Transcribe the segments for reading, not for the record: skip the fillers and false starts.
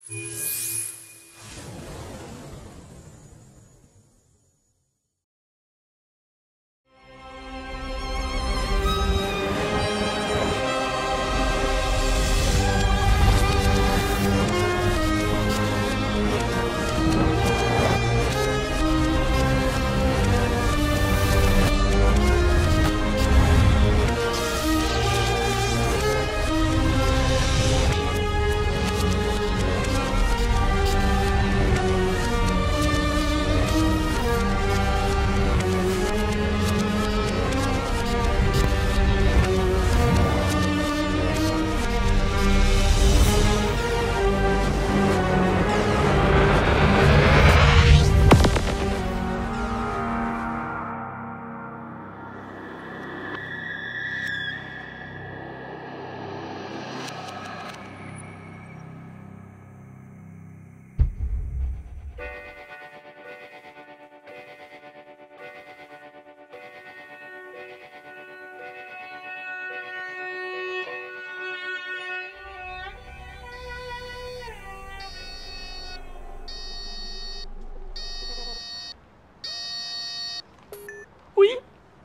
Oui?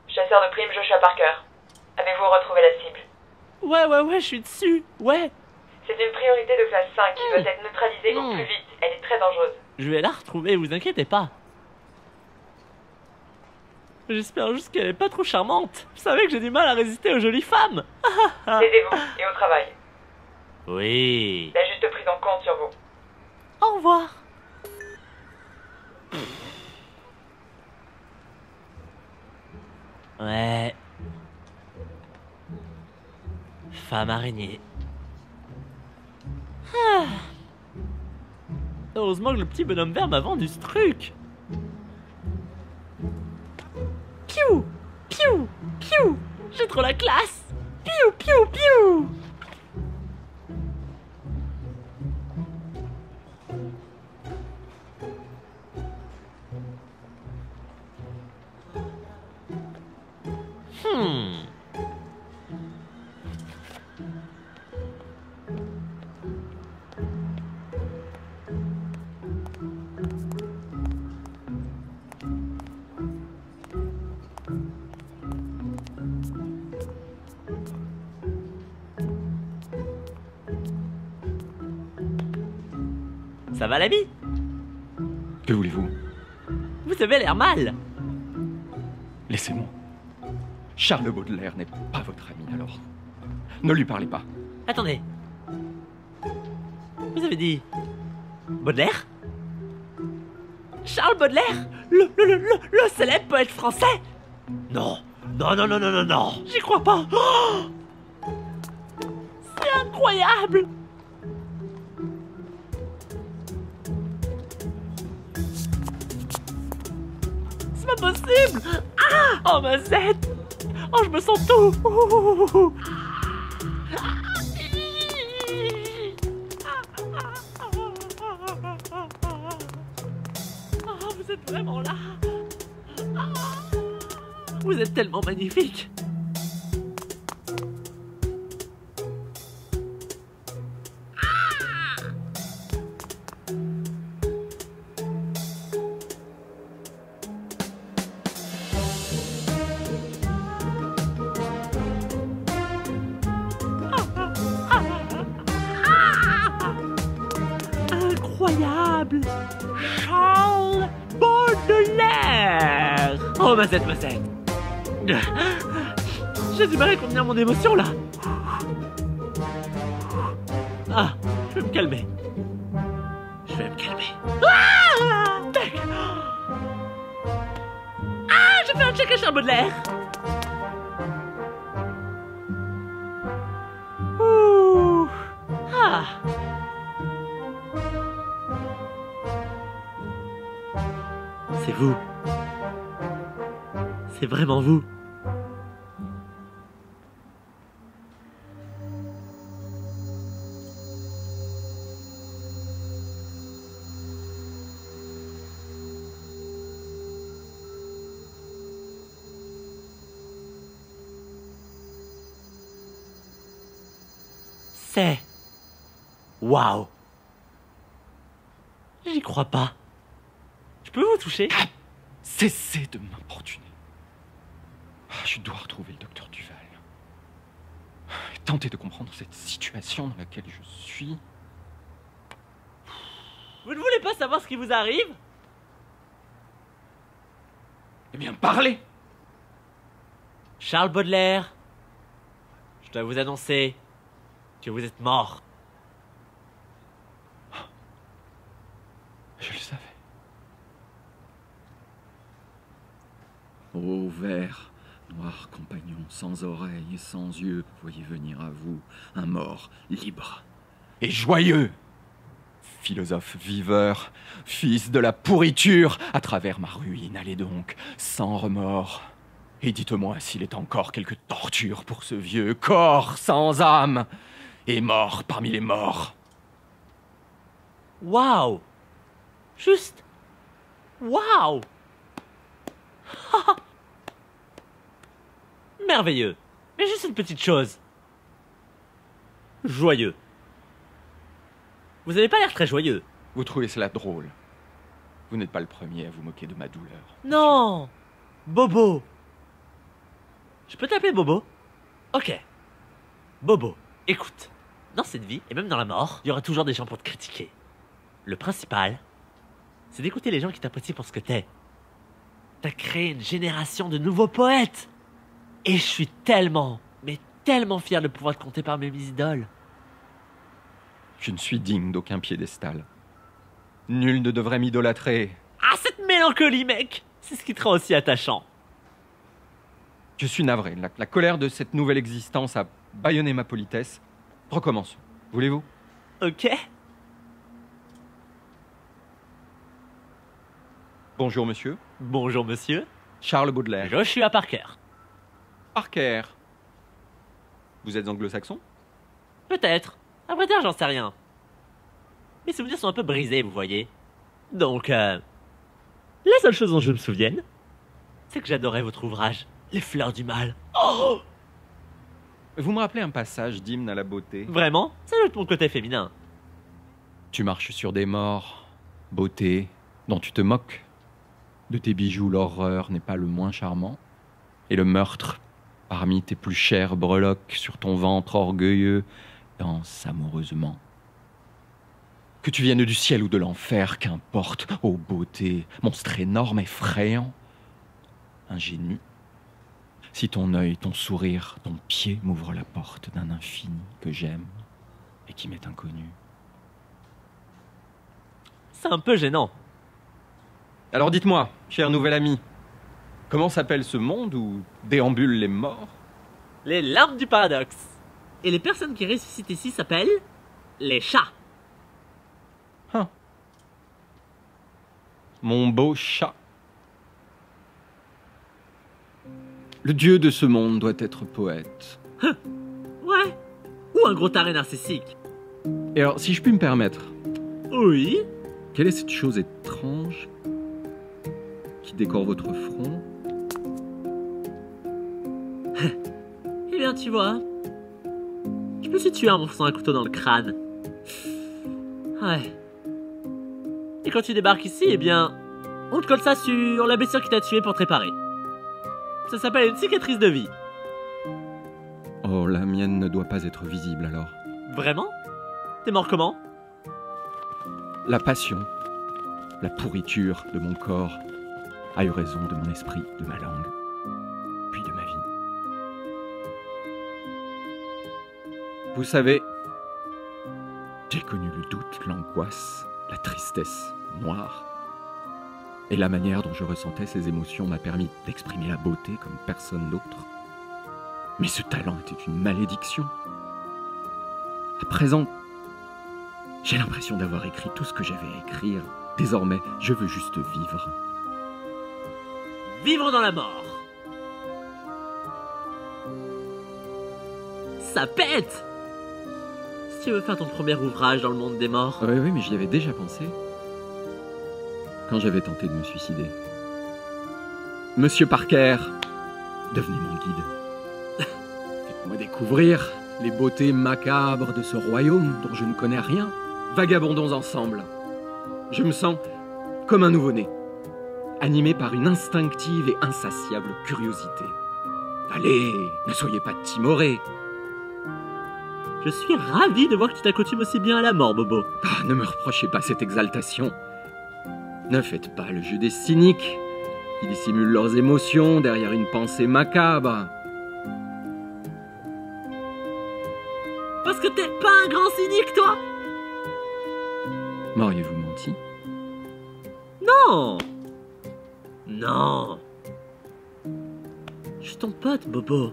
Chasseur de primes Joshua Parker. Avez-vous retrouvé la cible? Ouais, je suis dessus. Ouais. C'est une priorité de classe 5 qui doit être neutralisée au plus vite. Elle est très dangereuse. Je vais la retrouver, vous inquiétez pas. J'espère juste qu'elle est pas trop charmante. Vous savez que j'ai du mal à résister aux jolies femmes. Aidez-vous et au travail. Oui. La juste prise en compte sur vous. Au revoir. Ouais. Femme araignée. Heureusement que le petit bonhomme vert m'a vendu ce truc. Piou, piou, piou. J'ai trop la classe. Piou, piou, piou. Ça va l'ami? Que voulez-vous? Vous avez l'air mal. Laissez-moi. Charles Baudelaire n'est pas votre ami, alors. Ne lui parlez pas. Attendez. Vous avez dit... Baudelaire? Charles Baudelaire? Le célèbre poète français? Non. Non. J'y crois pas. Oh, c'est incroyable. C'est pas possible. Ah! Oh ma Z. Oh, je me sens tout. Ouh. Oh, vous êtes vraiment là. Vous êtes tellement magnifique. Incroyable! Charles Baudelaire! Oh, ma Z. J'ai du mal à contenir mon émotion, là. Ah, je vais me calmer. Ah! Tac! Ah, j'ai fait un check à Charles Baudelaire! Ouh! Ah! C'est vous. C'est vraiment vous. C'est... Waouh! J'y crois pas. Je peux vous toucher? Cessez de m'importuner. Je dois retrouver le docteur Duval. Tentez de comprendre cette situation dans laquelle je suis. Vous ne voulez pas savoir ce qui vous arrive? Eh bien, parlez! Charles Baudelaire, je dois vous annoncer que vous êtes mort. Je le savais. Ô vert, noir compagnon, sans oreilles et sans yeux, voyez venir à vous un mort libre. Et joyeux! Philosophe viveur, fils de la pourriture, à travers ma ruine, allez donc, sans remords. Et dites-moi s'il est encore quelque torture pour ce vieux corps sans âme, et mort parmi les morts. Waouh! Juste. Waouh! Merveilleux. Mais juste une petite chose. Joyeux. Vous avez pas l'air très joyeux. Vous trouvez cela drôle? Vous n'êtes pas le premier à vous moquer de ma douleur. Non! Bobo. Je peux t'appeler Bobo? Ok. Bobo, écoute. Dans cette vie, et même dans la mort, il y aura toujours des gens pour te critiquer. Le principal, c'est d'écouter les gens qui t'apprécient pour ce que t'es. T'as créé une génération de nouveaux poètes. Et je suis tellement, mais tellement fier de pouvoir te compter parmi mes idoles. Je ne suis digne d'aucun piédestal. Nul ne devrait m'idolâtrer. Ah, cette mélancolie, mec! C'est ce qui te rend aussi attachant. Je suis navré. La colère de cette nouvelle existence a bâillonné ma politesse. Recommence. Voulez-vous? Ok? Bonjour, monsieur. Bonjour, monsieur. Charles Baudelaire. Joshua Parker. Parker. Vous êtes anglo-saxon? Peut-être. À vrai dire, j'en sais rien. Mes souvenirs sont un peu brisés, vous voyez. Donc, la seule chose dont je me souvienne, c'est que j'adorais votre ouvrage, Les Fleurs du Mal. Oh! Vous me rappelez un passage d'hymne à la beauté? Vraiment? Ça doit être mon côté féminin. Tu marches sur des morts, beauté, dont tu te moques. De tes bijoux, l'horreur n'est pas le moins charmant. Et le meurtre, parmi tes plus chères breloques, sur ton ventre orgueilleux, danse amoureusement. Que tu viennes du ciel ou de l'enfer, qu'importe, ô beauté, monstre énorme, effrayant, ingénu. Si ton œil, ton sourire, ton pied m'ouvrent la porte d'un infini que j'aime et qui m'est inconnu. C'est un peu gênant. Alors dites-moi, cher nouvel ami, comment s'appelle ce monde où déambulent les morts? Les larmes du paradoxe. Et les personnes qui ressuscitent ici s'appellent les chats. Hein. Mon beau chat. Le dieu de ce monde doit être poète. Ouais. Ou un gros taré narcissique. Et alors, si je puis me permettre, Oui. quelle est cette chose étrange qui décore votre front? Eh bien, tu vois, je me suis tué en m'enfonçant un couteau dans le crâne. Ouais. Et quand tu débarques ici, eh bien, on te colle ça sur la blessure qui t'a tué pour te réparer. Ça s'appelle une cicatrice de vie. Oh, la mienne ne doit pas être visible alors. Vraiment? T'es mort comment? La passion, la pourriture de mon corps a eu raison de mon esprit, de ma langue, puis de ma vie. Vous savez, j'ai connu le doute, l'angoisse, la tristesse noire. Et la manière dont je ressentais ces émotions m'a permis d'exprimer la beauté comme personne d'autre. Mais ce talent était une malédiction. À présent, j'ai l'impression d'avoir écrit tout ce que j'avais à écrire. Désormais, je veux juste vivre. Vivre dans la mort. Ça pète! Si tu veux faire ton premier ouvrage dans le monde des morts. Oui, mais j'y avais déjà pensé. Quand j'avais tenté de me suicider. Monsieur Parker, devenez mon guide. Faites-moi découvrir les beautés macabres de ce royaume dont je ne connais rien. Vagabondons ensemble. Je me sens comme un nouveau-né, animé par une instinctive et insatiable curiosité. Allez, ne soyez pas timorés. Je suis ravi de voir que tu t'accoutumes aussi bien à la mort, Bobo. Ah, ne me reprochez pas cette exaltation. Ne faites pas le jeu des cyniques qui dissimulent leurs émotions derrière une pensée macabre. Parce que t'es pas un grand cynique, toi? M'auriez-vous menti? Non! Non! Je suis ton pote, Bobo.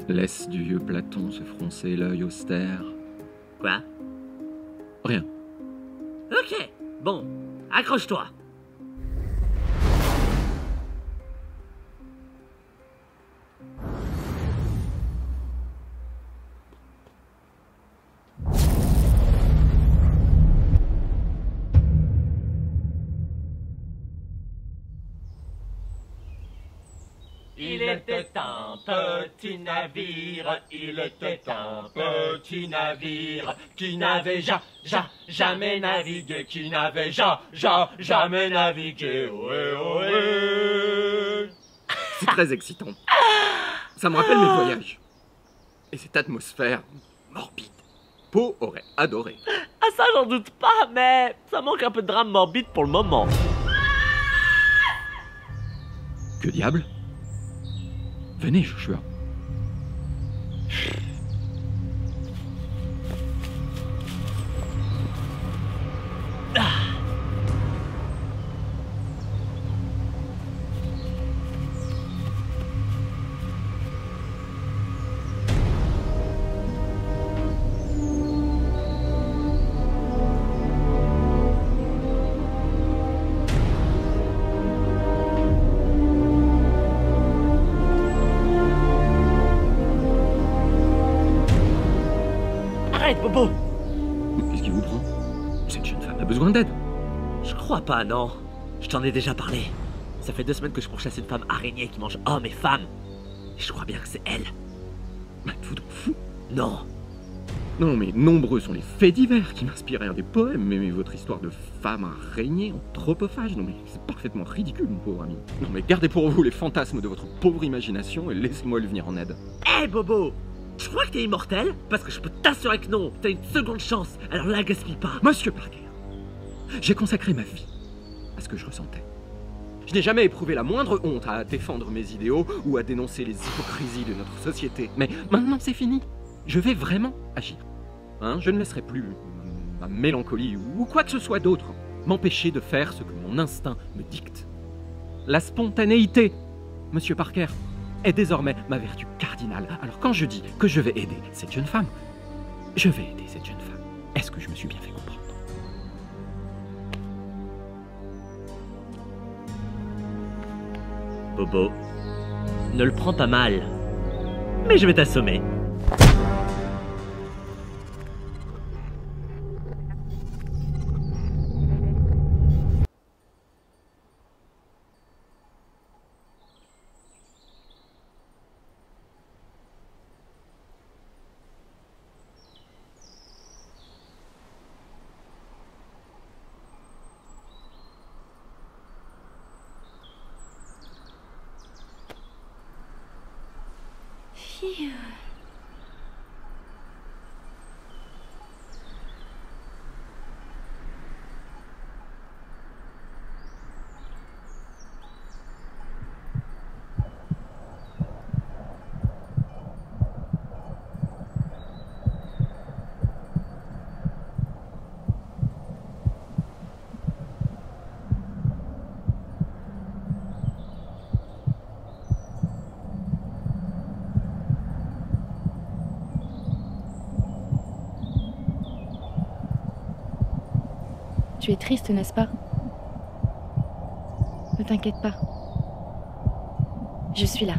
Laisse du vieux Platon se froncer l'œil austère. Quoi? Rien. Ok, bon, accroche-toi. Il était un petit navire, il était un petit navire qui n'avait jamais navigué, qui n'avait jamais navigué. Ohé, ohé. C'est très excitant. Ça me rappelle mes voyages. Et cette atmosphère morbide. Poe aurait adoré. Ah ça j'en doute pas, mais ça manque un peu de drame morbide pour le moment. Que diable? Venez, Joshua. Arrête, Bobo! Qu'est-ce qui vous prend? Cette jeune femme a besoin d'aide. Je crois pas, non. Je t'en ai déjà parlé. Ça fait 2 semaines que je pourchasse une femme araignée qui mange hommes et femmes. Et je crois bien que c'est elle. Mais êtes-vous donc fou? Non. Non, mais nombreux sont les faits divers qui m'inspiraient un des poèmes, mais votre histoire de femme araignée anthropophage, non mais c'est parfaitement ridicule, mon pauvre ami. Non mais gardez pour vous les fantasmes de votre pauvre imagination et laissez-moi lui venir en aide. Hé, Bobo! Tu crois que t'es immortel? Parce que je peux t'assurer que non. T'as une seconde chance, alors la gaspille pas. Monsieur Parker, j'ai consacré ma vie à ce que je ressentais. Je n'ai jamais éprouvé la moindre honte à défendre mes idéaux ou à dénoncer les hypocrisies de notre société. Mais maintenant c'est fini. Je vais vraiment agir. Hein, je ne laisserai plus ma mélancolie ou quoi que ce soit d'autre m'empêcher de faire ce que mon instinct me dicte. La spontanéité, Monsieur Parker, est désormais ma vertu cardinale. Alors quand je dis que je vais aider cette jeune femme, je vais aider cette jeune femme. Est-ce que je me suis bien fait comprendre? Bobo, ne le prends pas mal. Mais je vais t'assommer. Phew. Tu es triste, n'est-ce pas? Ne t'inquiète pas. Je suis là.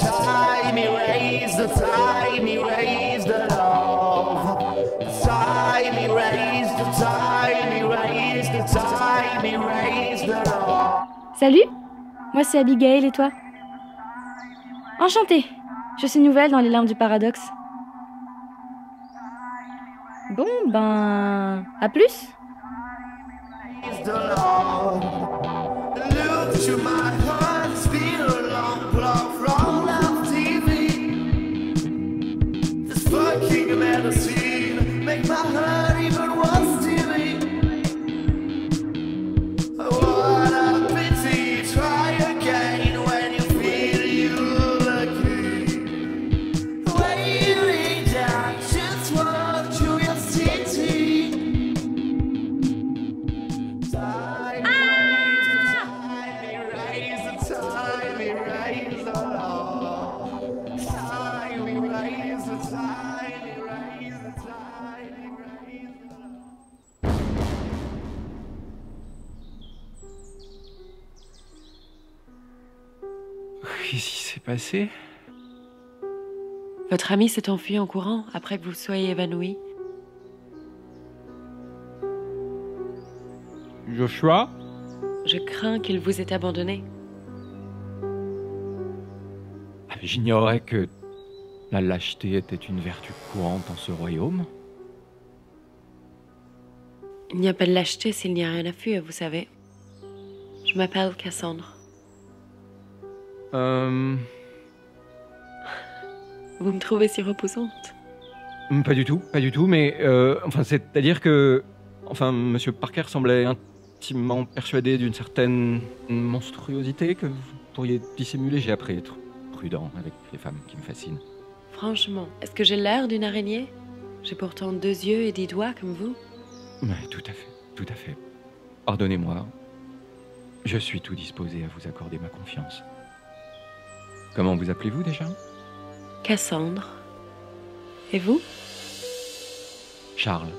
time erase the time erase the love. The time erase the time erase the time erase the love. Salut, moi c'est Abigail et toi? Enchantée, je suis nouvelle dans les limbes du paradoxe. Bon, ben, à plus. The love. Look to my heart, feel a long blow from love TV. This fucking medicine make my heart even worse to me. What a pity, try again when you feel you're lucky. Waiting down just for curiosity. Time erase the time erase the love. Time erase the time erase the time erase the love. Qu'est-ce qui s'est passé? Votre ami s'est enfui en courant après que vous soyez évanoui. Joshua? Je crains qu'il vous ait abandonné. J'ignorais que la lâcheté était une vertu courante en ce royaume. Il n'y a pas de lâcheté s'il n'y a rien à fuir, vous savez. Je m'appelle Cassandre. Vous me trouvez si repoussante. Pas du tout, mais enfin, c'est-à-dire que, enfin, Monsieur Parker semblait intimement persuadé d'une certaine monstruosité que vous pourriez dissimuler. J'ai appris à être prudent avec les femmes qui me fascinent. Franchement, est-ce que j'ai l'air d'une araignée? J'ai pourtant 2 yeux et 10 doigts comme vous. Mais tout à fait, tout à fait. Pardonnez-moi. Je suis tout disposé à vous accorder ma confiance. Comment vous appelez-vous déjà? Cassandre. Et vous? Charles.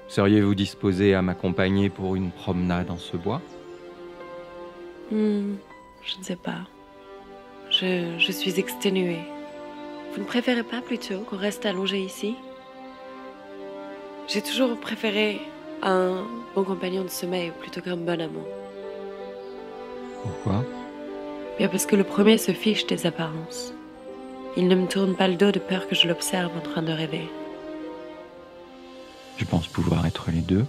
Seriez-vous disposé à m'accompagner pour une promenade en ce bois? Je ne sais pas. Je suis exténuée. Vous ne préférez pas plutôt qu'on reste allongé ici? J'ai toujours préféré un bon compagnon de sommeil plutôt qu'un bon amant. Pourquoi? Bien parce que le premier se fiche des apparences. Il ne me tourne pas le dos de peur que je l'observe en train de rêver. Je pense pouvoir être les deux.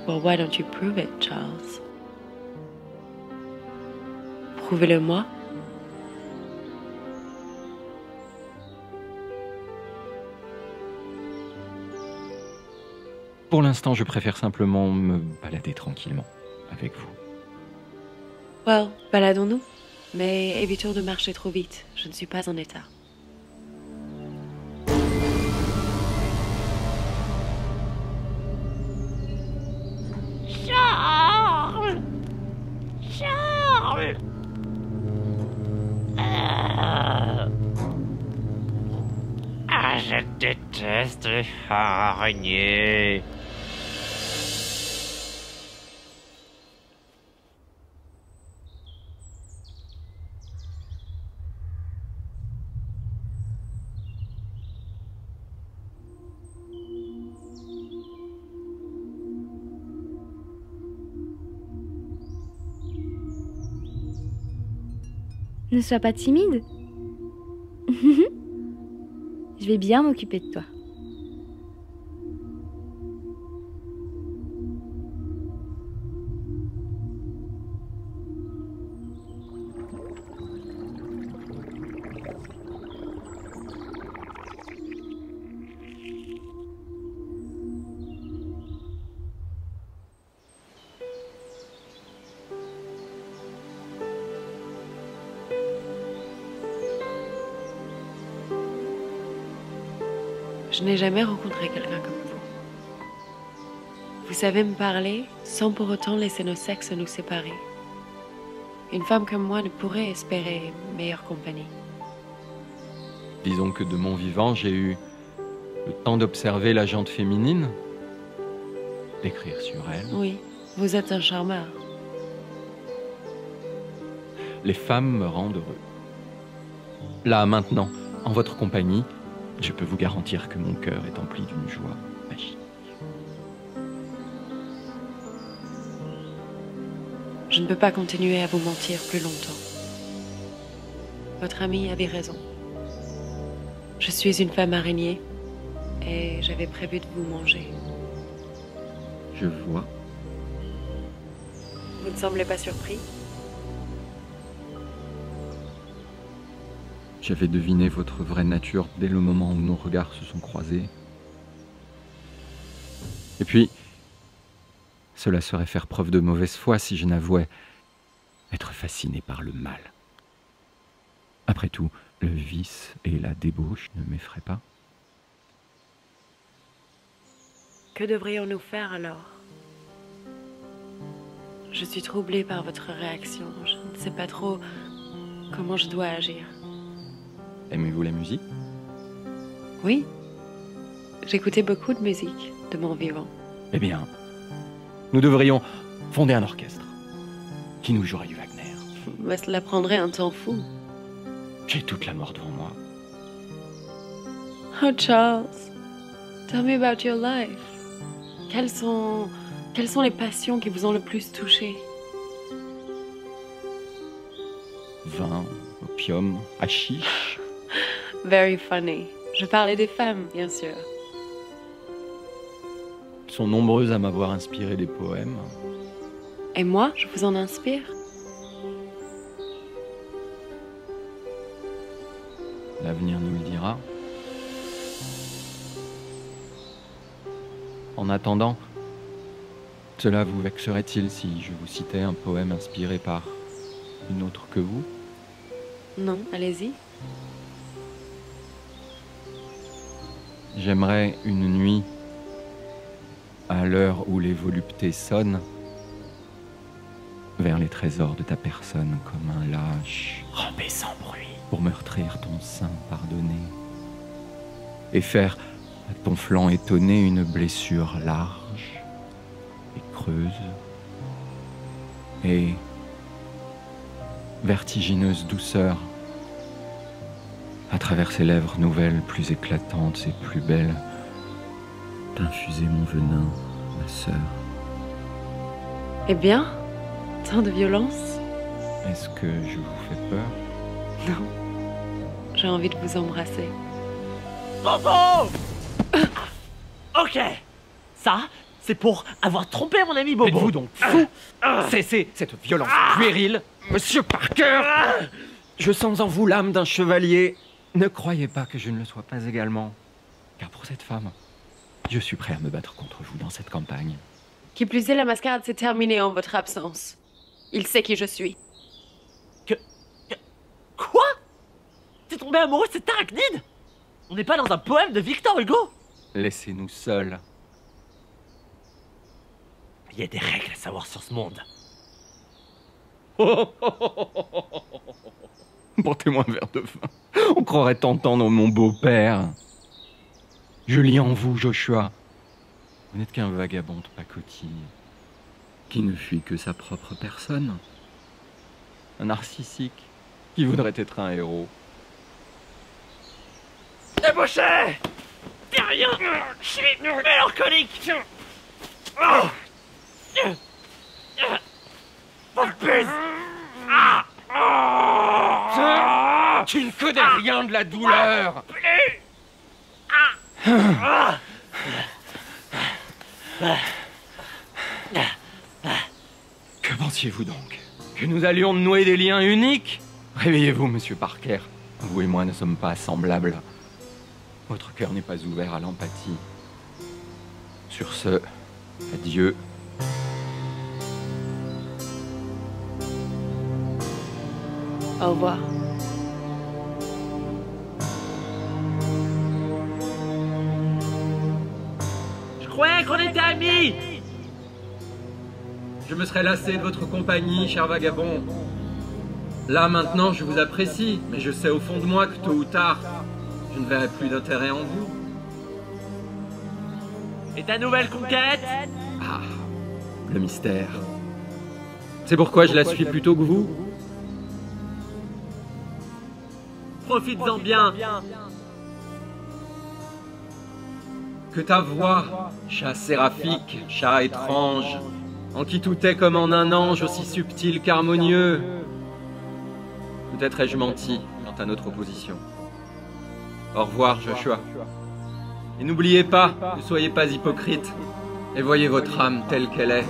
Well, why don't you prove it, Charles? Prouvez-le moi. Pour l'instant, je préfère simplement me balader tranquillement avec vous. Well, baladons-nous. Mais évitons de marcher trop vite. Je ne suis pas en état. Charles! Charles! Je déteste les araignées. Ne sois pas timide. Je vais bien m'occuper de toi. Je n'ai jamais rencontré quelqu'un comme vous. Vous savez me parler sans pour autant laisser nos sexes nous séparer. Une femme comme moi ne pourrait espérer meilleure compagnie. Disons que de mon vivant, j'ai eu le temps d'observer la jante féminine, d'écrire sur elle, Oui, Vous êtes un charmeur. Les femmes me rendent heureux. Là, maintenant, en votre compagnie, je peux vous garantir que mon cœur est empli d'une joie magique. Je ne peux pas continuer à vous mentir plus longtemps. Votre ami avait raison. Je suis une femme araignée et j'avais prévu de vous manger. Je vois. Vous ne semblez pas surpris? J'avais deviné votre vraie nature dès le moment où nos regards se sont croisés. Et puis, cela serait faire preuve de mauvaise foi si je n'avouais être fasciné par le mal. Après tout, le vice et la débauche ne m'effraient pas. Que devrions-nous faire alors? Je suis troublée par votre réaction. Je ne sais pas trop comment je dois agir. Aimez-vous la musique? Oui, j'écoutais beaucoup de musique de mon vivant. Eh bien, nous devrions fonder un orchestre qui nous jouerait du Wagner. Mais cela prendrait un temps fou. J'ai toute la mort devant moi. Oh Charles, tell me about your life. Quelles sont les passions qui vous ont le plus touché? Vin, opium, hashish. Very funny. Je parlais des femmes, bien sûr. Elles sont nombreuses à m'avoir inspiré des poèmes. Et moi, je vous en inspire? L'avenir nous le dira. En attendant, cela vous vexerait-il si je vous citais un poème inspiré par une autre que vous? Non, allez-y. J'aimerais une nuit, à l'heure où les voluptés sonnent, vers les trésors de ta personne comme un lâche, Ramper sans bruit. pour meurtrir ton sein pardonné, et faire à ton flanc étonné une blessure large et creuse, et vertigineuse douceur, à travers ses lèvres nouvelles, plus éclatantes et plus belles, T'infuser mon venin, ma sœur. Eh bien, tant de violence? Est-ce que je vous fais peur? Non. J'ai envie de vous embrasser. Bobo! Ok. Ça, c'est pour avoir trompé mon ami Bobo. Êtes-vous donc fou? Cessez cette violence puérile, Monsieur Parker! Je sens en vous l'âme d'un chevalier. Ne croyez pas que je ne le sois pas également. Car pour cette femme, je suis prêt à me battre contre vous dans cette campagne. Qui plus est, la mascarade s'est terminée en votre absence. Il sait qui je suis. Quoi? T'es tombé amoureux de cette arachnide? On n'est pas dans un poème de Victor Hugo? Laissez-nous seuls. Il y a des règles à savoir sur ce monde. Portez-moi un verre de vin. On croirait t'entendre mon beau-père. Je lis en vous, Joshua. Vous n'êtes qu'un vagabond de pacotille. Qui ne fuit que sa propre personne. Un narcissique qui voudrait être un héros. Débauché! T'es rien! Je suis mélancolique! Oh! Pauvre pute! Tu ne connais rien de la douleur. Que pensiez-vous donc? Que nous allions nouer des liens uniques? Réveillez-vous, monsieur Parker. Vous et moi ne sommes pas semblables. Votre cœur n'est pas ouvert à l'empathie. Sur ce, adieu. Au revoir. Je croyais qu'on était amis! Je me serais lassé de votre compagnie, cher vagabond. Là, maintenant, je vous apprécie, mais je sais au fond de moi que tôt ou tard, je ne verrai plus d'intérêt en vous. Et ta nouvelle conquête? Ah, le mystère. C'est pourquoi je la suis plutôt que vous. Profites-en bien. Que ta voix, chat séraphique, chat étrange, en qui tout est comme en un ange aussi subtil qu'harmonieux. Peut-être ai-je menti quant à notre opposition. Au revoir, Joshua. Et n'oubliez pas, ne soyez pas hypocrite, et voyez votre âme telle qu'elle est.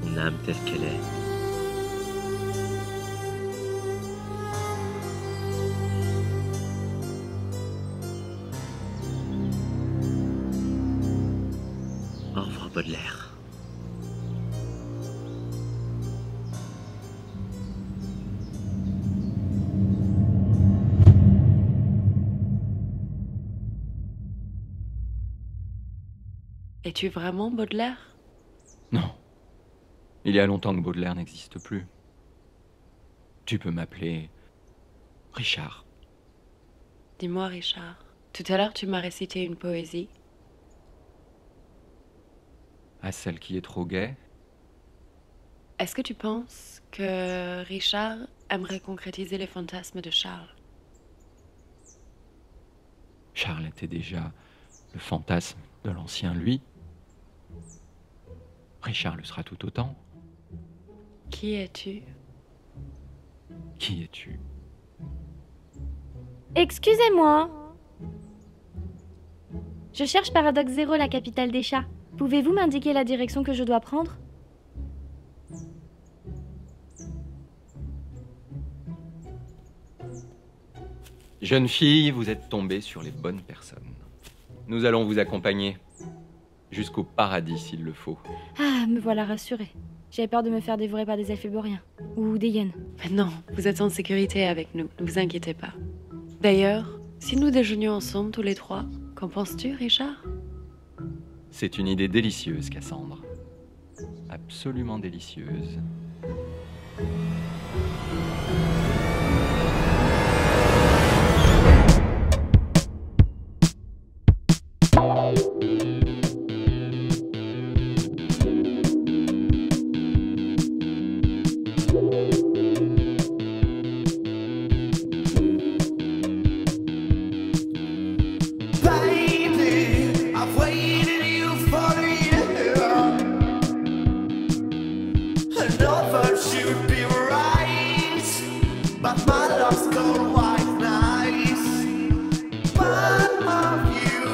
Mon âme telle qu'elle est. Au revoir, Baudelaire. Es-tu vraiment Baudelaire? Non. Il y a longtemps que Baudelaire n'existe plus. Tu peux m'appeler Richard. Dis-moi, Richard, tout à l'heure tu m'as récité une poésie. À celle qui est trop gaie. Est-ce que tu penses que Richard aimerait concrétiser les fantasmes de Charles? Charles était déjà le fantasme de l'ancien lui. Richard le sera tout autant. Qui es-tu? Qui es-tu? Excusez-moi. Je cherche Paradoxe Zéro, la capitale des chats. Pouvez-vous m'indiquer la direction que je dois prendre? Jeune fille, vous êtes tombée sur les bonnes personnes. Nous allons vous accompagner jusqu'au paradis s'il le faut. Ah, me voilà rassurée. J'avais peur de me faire dévorer par des elféboriens. Ou des hyènes. Mais non, vous êtes en sécurité avec nous, ne vous inquiétez pas. D'ailleurs, si nous déjeunions ensemble tous les trois, qu'en penses-tu, Richard? C'est une idée délicieuse, Cassandre. Absolument délicieuse. Baby, I've waited you for a year. I know that you'd be right, but my love's gone white nice. One of you,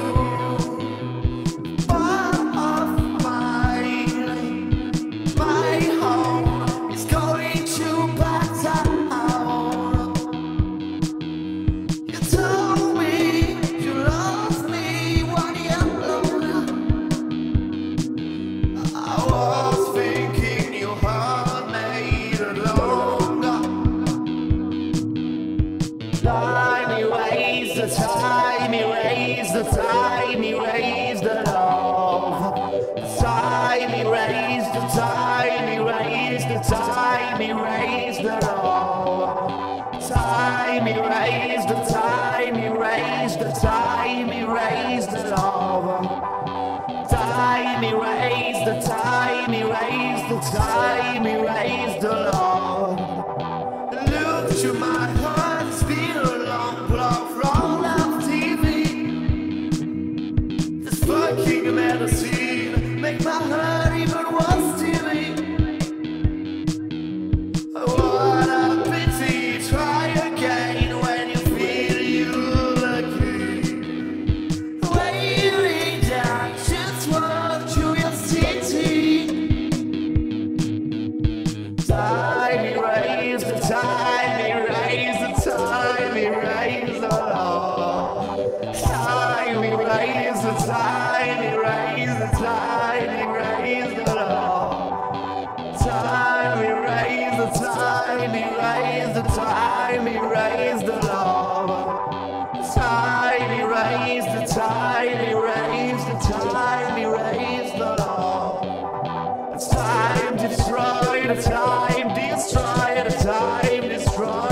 one of mine. My home is going to back down. You told me you love me when you're alone. I was thinking you had made it longer. Time erase the time, erase the time, erase the love. Time erase the time, erase the time, erase the love. Time erase the time, erase the time, erase the love. Time erase the time, erase the time, erase the love. Look to my heart, it's been a long block from love TV. This fucking medicine make my heart even worse to me. What a pity, try again when you feel you're lucky. Waiting down just for curiosity. Time erase the time, erase the time, erase the love. Time erase the time, erase the time, erase the love. Time erase the time, erase the time, erase the love. Time erase the time, erase the time, erase the love. It's time to destroy the time, destroy the time, destroy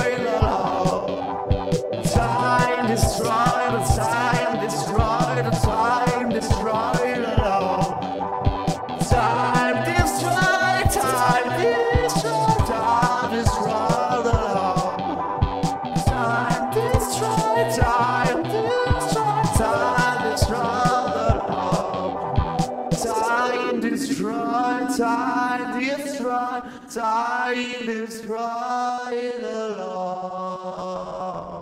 time, destroy, time, destroy, time, destroy the love. Time, destroy, time, destroy, time, destroy the love.